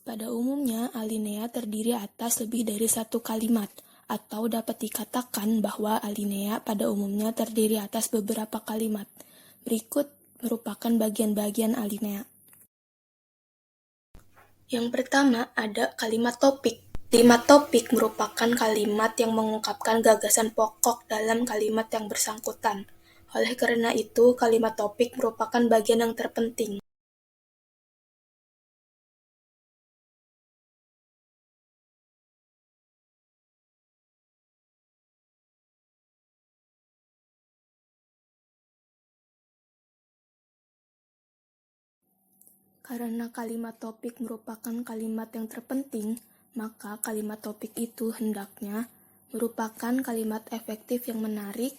Pada umumnya, alinea terdiri atas lebih dari satu kalimat, atau dapat dikatakan bahwa alinea pada umumnya terdiri atas beberapa kalimat. Berikut merupakan bagian-bagian alinea. Yang pertama ada kalimat topik. Kalimat topik merupakan kalimat yang mengungkapkan gagasan pokok dalam kalimat yang bersangkutan. Oleh karena itu, kalimat topik merupakan bagian yang terpenting. Karena kalimat topik merupakan kalimat yang terpenting, maka kalimat topik itu hendaknya merupakan kalimat efektif yang menarik,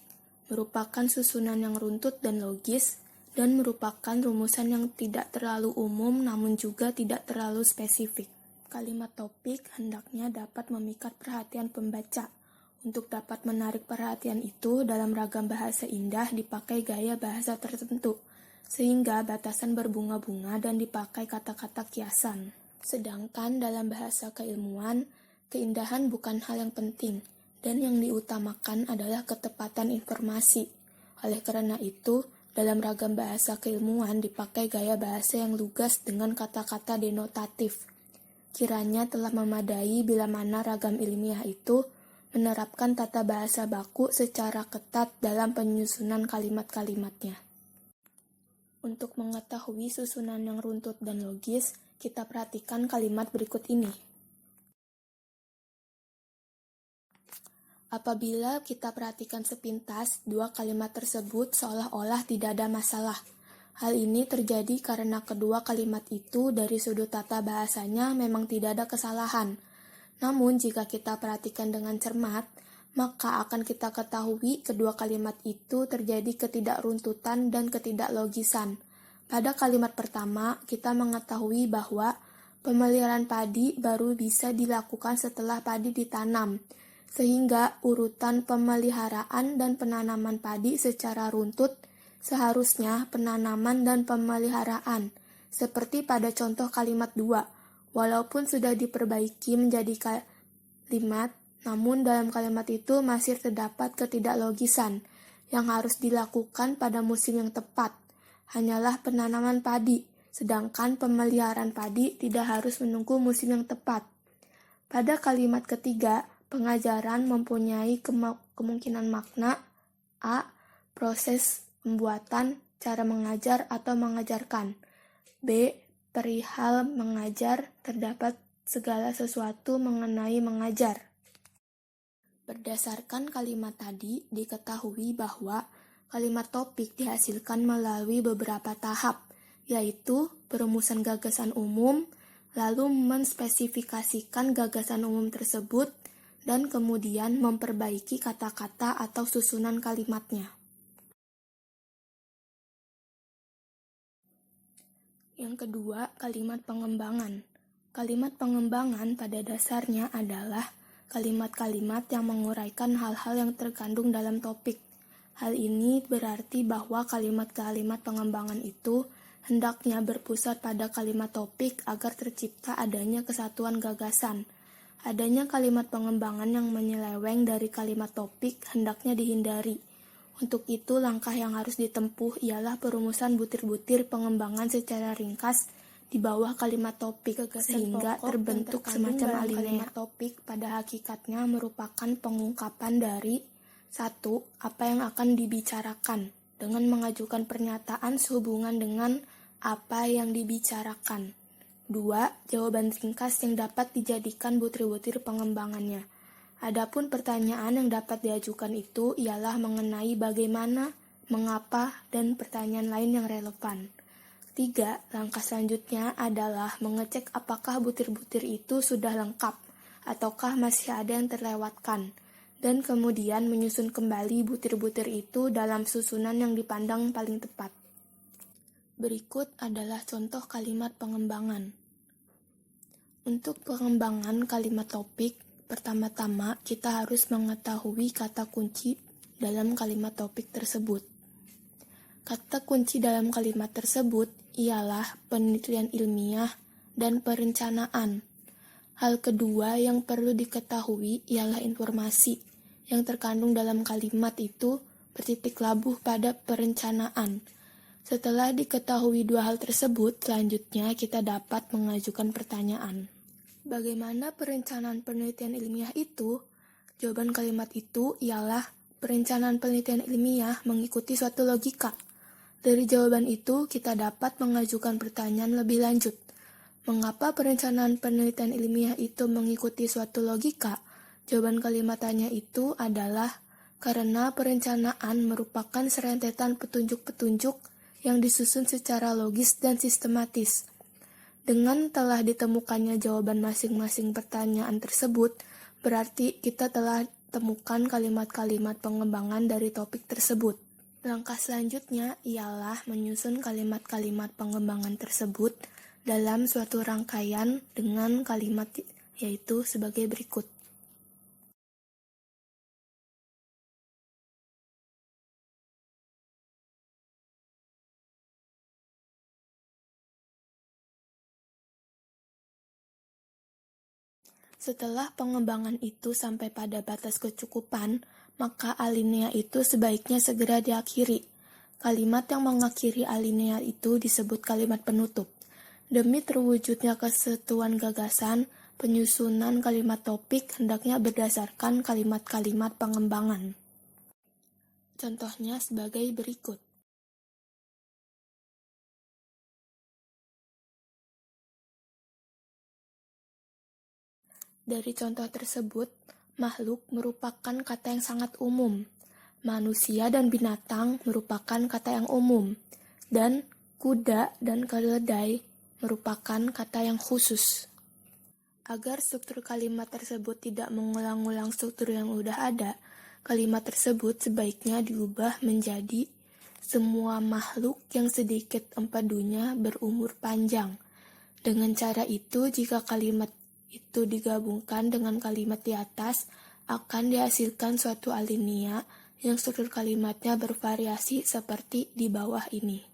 merupakan susunan yang runtut dan logis, dan merupakan rumusan yang tidak terlalu umum namun juga tidak terlalu spesifik. Kalimat topik hendaknya dapat memikat perhatian pembaca. Untuk dapat menarik perhatian itu, dalam ragam bahasa indah dipakai gaya bahasa tertentu, sehingga batasan berbunga-bunga dan dipakai kata-kata kiasan. Sedangkan dalam bahasa keilmuan, keindahan bukan hal yang penting, dan yang diutamakan adalah ketepatan informasi. Oleh karena itu, dalam ragam bahasa keilmuan dipakai gaya bahasa yang lugas dengan kata-kata denotatif. Kiranya telah memadai bila mana ragam ilmiah itu menerapkan tata bahasa baku secara ketat dalam penyusunan kalimat-kalimatnya. Untuk mengetahui susunan yang runtut dan logis, kita perhatikan kalimat berikut ini. Apabila kita perhatikan sepintas, dua kalimat tersebut seolah-olah tidak ada masalah. Hal ini terjadi karena kedua kalimat itu dari sudut tata bahasanya memang tidak ada kesalahan. Namun jika kita perhatikan dengan cermat, maka akan kita ketahui kedua kalimat itu terjadi ketidakruntutan dan ketidaklogisan. Pada kalimat pertama, kita mengetahui bahwa pemeliharaan padi baru bisa dilakukan setelah padi ditanam, sehingga urutan pemeliharaan dan penanaman padi secara runtut seharusnya penanaman dan pemeliharaan, seperti pada contoh kalimat 2. Walaupun sudah diperbaiki menjadi kalimat, namun dalam kalimat itu masih terdapat ketidaklogisan yang harus dilakukan pada musim yang tepat. Hanyalah penanaman padi, sedangkan pemeliharaan padi tidak harus menunggu musim yang tepat. Pada kalimat ketiga, pengajaran mempunyai kemungkinan makna A. Proses pembuatan, cara mengajar atau mengajarkan. B. Perihal mengajar, terdapat segala sesuatu mengenai mengajar. Berdasarkan kalimat tadi, diketahui bahwa kalimat topik dihasilkan melalui beberapa tahap, yaitu perumusan gagasan umum, lalu menspesifikasikan gagasan umum tersebut, dan kemudian memperbaiki kata-kata atau susunan kalimatnya. Yang kedua, kalimat pengembangan. Kalimat pengembangan pada dasarnya adalah kalimat-kalimat yang menguraikan hal-hal yang terkandung dalam topik. Hal ini berarti bahwa kalimat-kalimat pengembangan itu hendaknya berpusat pada kalimat topik agar tercipta adanya kesatuan gagasan. Adanya kalimat pengembangan yang menyeleweng dari kalimat topik hendaknya dihindari. Untuk itu, langkah yang harus ditempuh ialah perumusan butir-butir pengembangan secara ringkas di bawah kalimat topik, sehingga terbentuk semacam alinea. Kalimat topik pada hakikatnya merupakan pengungkapan dari 1. Apa yang akan dibicarakan, dengan mengajukan pernyataan sehubungan dengan apa yang dibicarakan. 2. Jawaban ringkas yang dapat dijadikan butir-butir pengembangannya. Adapun pertanyaan yang dapat diajukan itu ialah mengenai bagaimana, mengapa, dan pertanyaan lain yang relevan. 3. Langkah selanjutnya adalah mengecek apakah butir-butir itu sudah lengkap, ataukah masih ada yang terlewatkan, dan kemudian menyusun kembali butir-butir itu dalam susunan yang dipandang paling tepat. Berikut adalah contoh kalimat pengembangan. Untuk pengembangan kalimat topik, pertama-tama kita harus mengetahui kata kunci dalam kalimat topik tersebut. Kata kunci dalam kalimat tersebut ialah penelitian ilmiah, dan perencanaan. Hal kedua yang perlu diketahui ialah informasi yang terkandung dalam kalimat itu bertitik labuh pada perencanaan. Setelah diketahui dua hal tersebut, selanjutnya kita dapat mengajukan pertanyaan. Bagaimana perencanaan penelitian ilmiah itu? Jawaban kalimat itu ialah perencanaan penelitian ilmiah mengikuti suatu logika. Dari jawaban itu, kita dapat mengajukan pertanyaan lebih lanjut. Mengapa perencanaan penelitian ilmiah itu mengikuti suatu logika? Jawaban kalimatnya itu adalah karena perencanaan merupakan serentetan petunjuk-petunjuk yang disusun secara logis dan sistematis. Dengan telah ditemukannya jawaban masing-masing pertanyaan tersebut, berarti kita telah temukan kalimat-kalimat pengembangan dari topik tersebut. Langkah selanjutnya ialah menyusun kalimat-kalimat pengembangan tersebut dalam suatu rangkaian dengan kalimat yaitu sebagai berikut. Setelah pengembangan itu sampai pada batas kecukupan, maka alinea itu sebaiknya segera diakhiri. Kalimat yang mengakhiri alinea itu disebut kalimat penutup. Demi terwujudnya kesatuan gagasan, penyusunan kalimat topik hendaknya berdasarkan kalimat-kalimat pengembangan. Contohnya sebagai berikut. Dari contoh tersebut, makhluk merupakan kata yang sangat umum. Manusia dan binatang merupakan kata yang umum. Dan kuda dan keledai merupakan kata yang khusus. Agar struktur kalimat tersebut tidak mengulang-ulang struktur yang sudah ada, kalimat tersebut sebaiknya diubah menjadi semua makhluk yang sedikit empedunya berumur panjang. Dengan cara itu, jika kalimat itu digabungkan dengan kalimat di atas, akan dihasilkan suatu alinea yang struktur kalimatnya bervariasi seperti di bawah ini.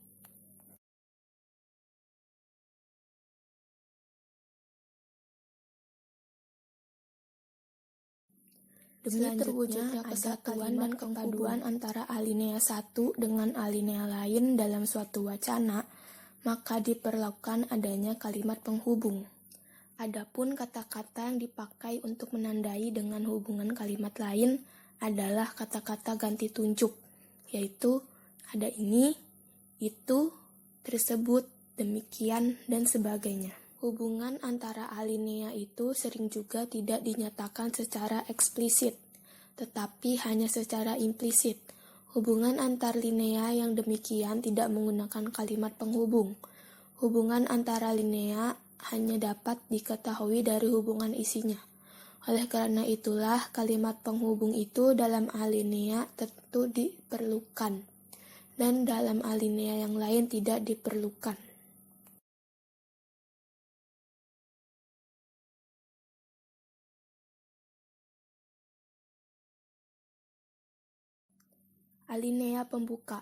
Demi terwujudnya kesatuan dan kepaduan antara alinea satu dengan alinea lain dalam suatu wacana, maka diperlukan adanya kalimat penghubung. Adapun kata-kata yang dipakai untuk menandai dengan hubungan kalimat lain adalah kata-kata ganti tunjuk, yaitu ada ini, itu, tersebut, demikian, dan sebagainya. Hubungan antara alinea itu sering juga tidak dinyatakan secara eksplisit, tetapi hanya secara implisit. Hubungan antar linea yang demikian tidak menggunakan kalimat penghubung. Hubungan antara linea hanya dapat diketahui dari hubungan isinya. Oleh karena itulah, kalimat penghubung itu dalam alinea tentu diperlukan, dan dalam alinea yang lain tidak diperlukan. Alinea pembuka.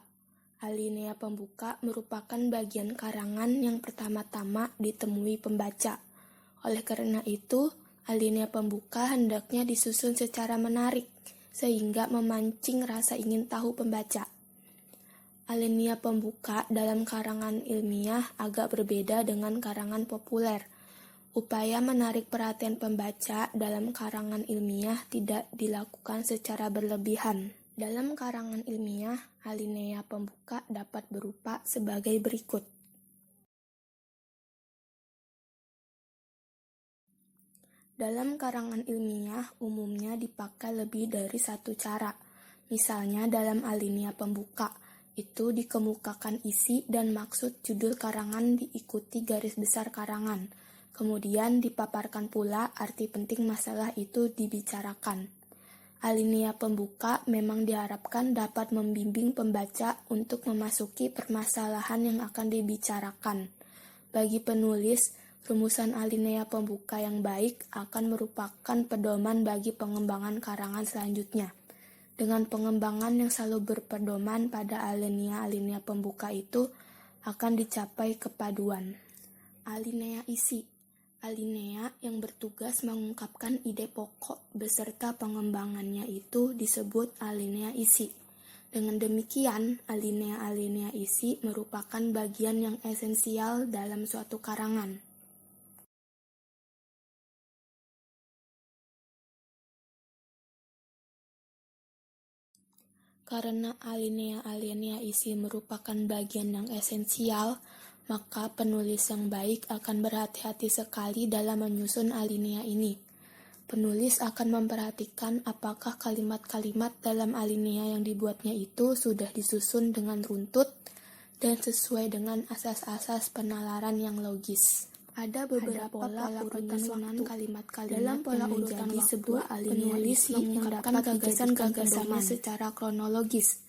Alinea pembuka merupakan bagian karangan yang pertama-tama ditemui pembaca. Oleh karena itu, alinea pembuka hendaknya disusun secara menarik, sehingga memancing rasa ingin tahu pembaca. Alinea pembuka dalam karangan ilmiah agak berbeda dengan karangan populer. Upaya menarik perhatian pembaca dalam karangan ilmiah tidak dilakukan secara berlebihan. Dalam karangan ilmiah, alinea pembuka dapat berupa sebagai berikut. Dalam karangan ilmiah, umumnya dipakai lebih dari satu cara. Misalnya dalam alinea pembuka, itu dikemukakan isi dan maksud judul karangan diikuti garis besar karangan. Kemudian dipaparkan pula arti penting masalah itu dibicarakan. Alinea pembuka memang diharapkan dapat membimbing pembaca untuk memasuki permasalahan yang akan dibicarakan. Bagi penulis, rumusan alinea pembuka yang baik akan merupakan pedoman bagi pengembangan karangan selanjutnya. Dengan pengembangan yang selalu berpedoman pada alinea-alinea pembuka itu akan dicapai kepaduan. Alinea isi. Alinea yang bertugas mengungkapkan ide pokok beserta pengembangannya itu disebut alinea isi. Dengan demikian, alinea-alinea isi merupakan bagian yang esensial dalam suatu karangan. Karena alinea-alinea isi merupakan bagian yang esensial, maka penulis yang baik akan berhati-hati sekali dalam menyusun alinea ini. Penulis akan memperhatikan apakah kalimat-kalimat dalam alinea yang dibuatnya itu sudah disusun dengan runtut dan sesuai dengan asas-asas penalaran yang logis. Ada beberapa pola penyusunan kalimat-kalimat dalam pola urutan sebuah alinea isi yang dapat gagasan-gagasannya secara kronologis.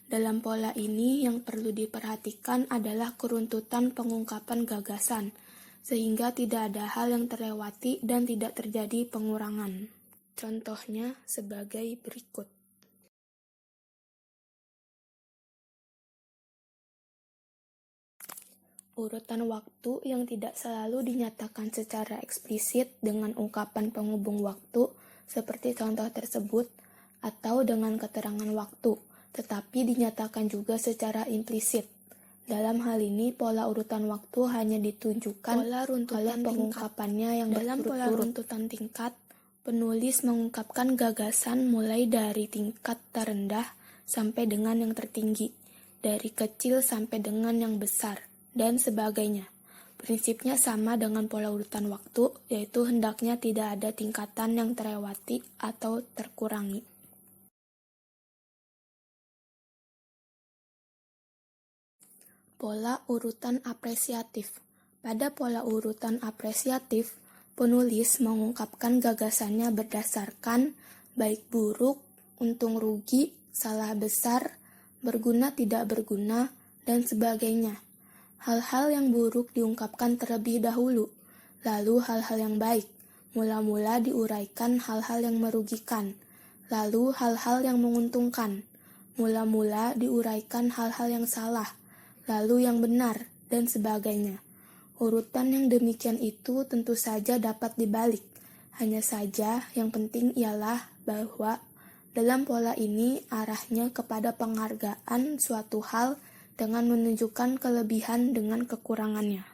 Dalam pola ini yang perlu diperhatikan adalah keruntutan pengungkapan gagasan, sehingga tidak ada hal yang terlewati dan tidak terjadi pengurangan. Contohnya sebagai berikut. Urutan waktu yang tidak selalu dinyatakan secara eksplisit dengan ungkapan penghubung waktu, seperti contoh tersebut, atau dengan keterangan waktu, tetapi dinyatakan juga secara implisit. Dalam hal ini, pola urutan waktu hanya ditunjukkan oleh pengungkapannya yang berturut-turut. Dalam pola runtutan tingkat, penulis mengungkapkan gagasan mulai dari tingkat terendah sampai dengan yang tertinggi, dari kecil sampai dengan yang besar, dan sebagainya. Prinsipnya sama dengan pola urutan waktu, yaitu hendaknya tidak ada tingkatan yang terlewati atau terkurangi. Pola urutan apresiatif. Pada pola urutan apresiatif, penulis mengungkapkan gagasannya berdasarkan baik buruk, untung rugi, salah besar, berguna tidak berguna, dan sebagainya. Hal-hal yang buruk diungkapkan terlebih dahulu, lalu hal-hal yang baik. Mula-mula diuraikan hal-hal yang merugikan, lalu hal-hal yang menguntungkan. Mula-mula diuraikan hal-hal yang salah, lalu yang benar, dan sebagainya. Urutan yang demikian itu tentu saja dapat dibalik. Hanya saja yang penting ialah bahwa dalam pola ini arahnya kepada penghargaan suatu hal dengan menunjukkan kelebihan dengan kekurangannya.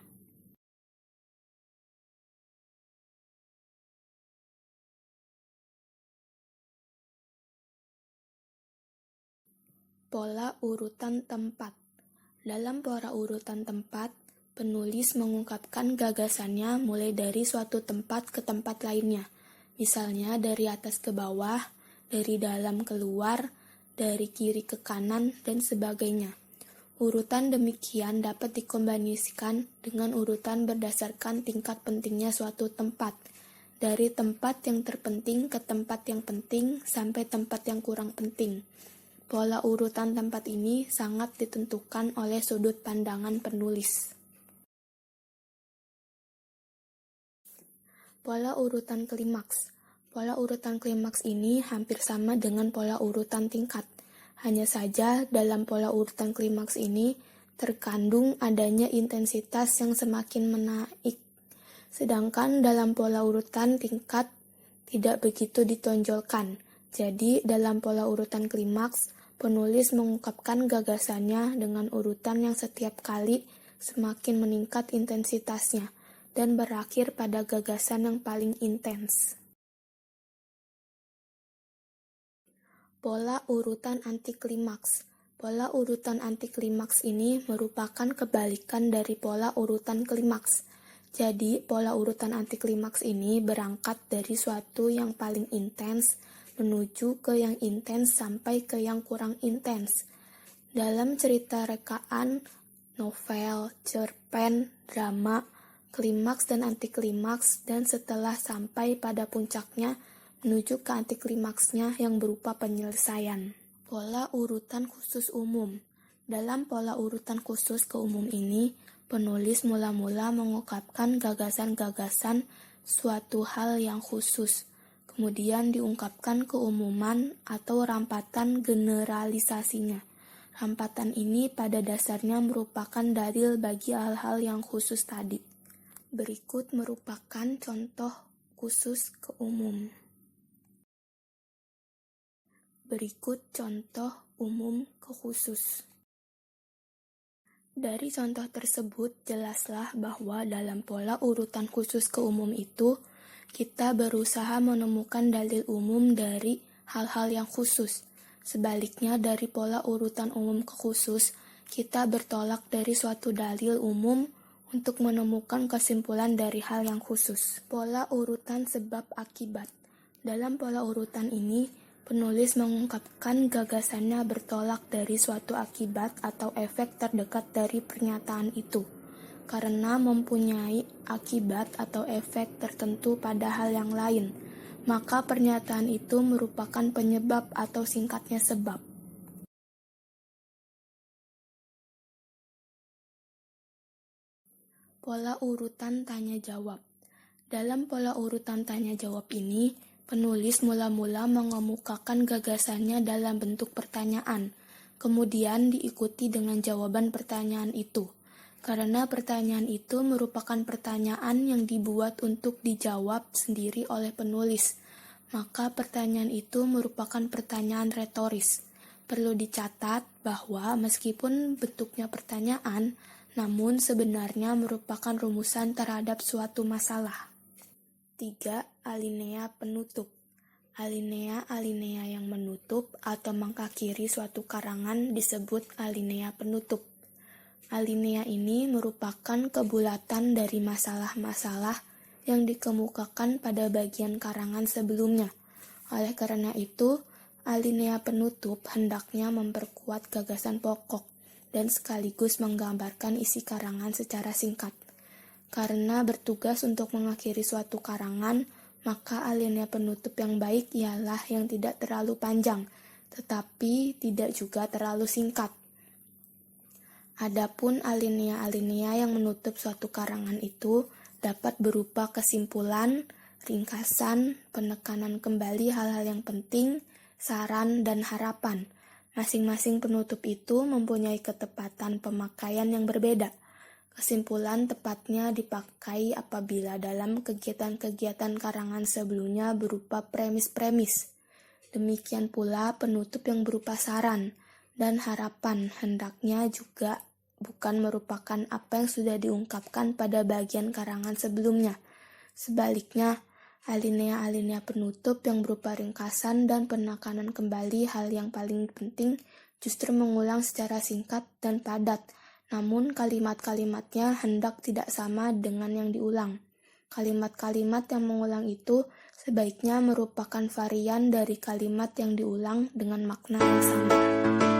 Pola urutan tempat. Dalam pola urutan tempat, penulis mengungkapkan gagasannya mulai dari suatu tempat ke tempat lainnya. Misalnya dari atas ke bawah, dari dalam ke luar, dari kiri ke kanan, dan sebagainya. Urutan demikian dapat dikombinasikan dengan urutan berdasarkan tingkat pentingnya suatu tempat, dari tempat yang terpenting ke tempat yang penting sampai tempat yang kurang penting. Pola urutan tempat ini sangat ditentukan oleh sudut pandangan penulis. Pola urutan klimaks. Pola urutan klimaks ini hampir sama dengan pola urutan tingkat. Hanya saja dalam pola urutan klimaks ini terkandung adanya intensitas yang semakin menaik. Sedangkan dalam pola urutan tingkat tidak begitu ditonjolkan. Jadi dalam pola urutan klimaks, penulis mengungkapkan gagasannya dengan urutan yang setiap kali semakin meningkat intensitasnya dan berakhir pada gagasan yang paling intens. Pola urutan antiklimaks. Pola urutan antiklimaks ini merupakan kebalikan dari pola urutan klimaks. Jadi, pola urutan antiklimaks ini berangkat dari suatu yang paling intens menuju ke yang intens sampai ke yang kurang intens. Dalam cerita rekaan, novel, cerpen, drama, klimaks dan antiklimaks, dan setelah sampai pada puncaknya, menuju ke antiklimaksnya yang berupa penyelesaian. Pola urutan khusus umum. Dalam pola urutan khusus ke umum ini, penulis mula-mula mengungkapkan gagasan-gagasan suatu hal yang khusus, kemudian diungkapkan keumuman atau rampatan generalisasinya. Rampatan ini pada dasarnya merupakan dalil bagi hal-hal yang khusus tadi. Berikut merupakan contoh khusus ke umum. Berikut contoh umum ke khusus. Dari contoh tersebut, jelaslah bahwa dalam pola urutan khusus ke umum itu, kita berusaha menemukan dalil umum dari hal-hal yang khusus. Sebaliknya, dari pola urutan umum ke khusus, kita bertolak dari suatu dalil umum untuk menemukan kesimpulan dari hal yang khusus. Pola urutan sebab akibat. Dalam pola urutan ini, penulis mengungkapkan gagasannya bertolak dari suatu akibat atau efek terdekat dari pernyataan itu, karena mempunyai akibat atau efek tertentu pada hal yang lain, maka pernyataan itu merupakan penyebab atau singkatnya sebab. Pola urutan tanya-jawab. Dalam pola urutan tanya-jawab ini, penulis mula-mula mengemukakan gagasannya dalam bentuk pertanyaan, kemudian diikuti dengan jawaban pertanyaan itu. Karena pertanyaan itu merupakan pertanyaan yang dibuat untuk dijawab sendiri oleh penulis, maka pertanyaan itu merupakan pertanyaan retoris. Perlu dicatat bahwa meskipun bentuknya pertanyaan, namun sebenarnya merupakan rumusan terhadap suatu masalah. 3. Alinea penutup. Alinea-alinea yang menutup atau mengakhiri suatu karangan disebut alinea penutup. Alinea ini merupakan kebulatan dari masalah-masalah yang dikemukakan pada bagian karangan sebelumnya. Oleh karena itu, alinea penutup hendaknya memperkuat gagasan pokok dan sekaligus menggambarkan isi karangan secara singkat. Karena bertugas untuk mengakhiri suatu karangan, maka alinea penutup yang baik ialah yang tidak terlalu panjang, tetapi tidak juga terlalu singkat. Adapun alinea-alinea yang menutup suatu karangan itu dapat berupa kesimpulan, ringkasan, penekanan kembali hal-hal yang penting, saran, dan harapan. Masing-masing penutup itu mempunyai ketepatan pemakaian yang berbeda. Kesimpulan tepatnya dipakai apabila dalam kegiatan-kegiatan karangan sebelumnya berupa premis-premis. Demikian pula penutup yang berupa saran dan harapan hendaknya juga bukan merupakan apa yang sudah diungkapkan pada bagian karangan sebelumnya. Sebaliknya, alinea-alinea penutup yang berupa ringkasan dan penekanan kembali hal yang paling penting justru mengulang secara singkat dan padat, namun kalimat-kalimatnya hendak tidak sama dengan yang diulang. Kalimat-kalimat yang mengulang itu sebaiknya merupakan varian dari kalimat yang diulang dengan makna yang sama.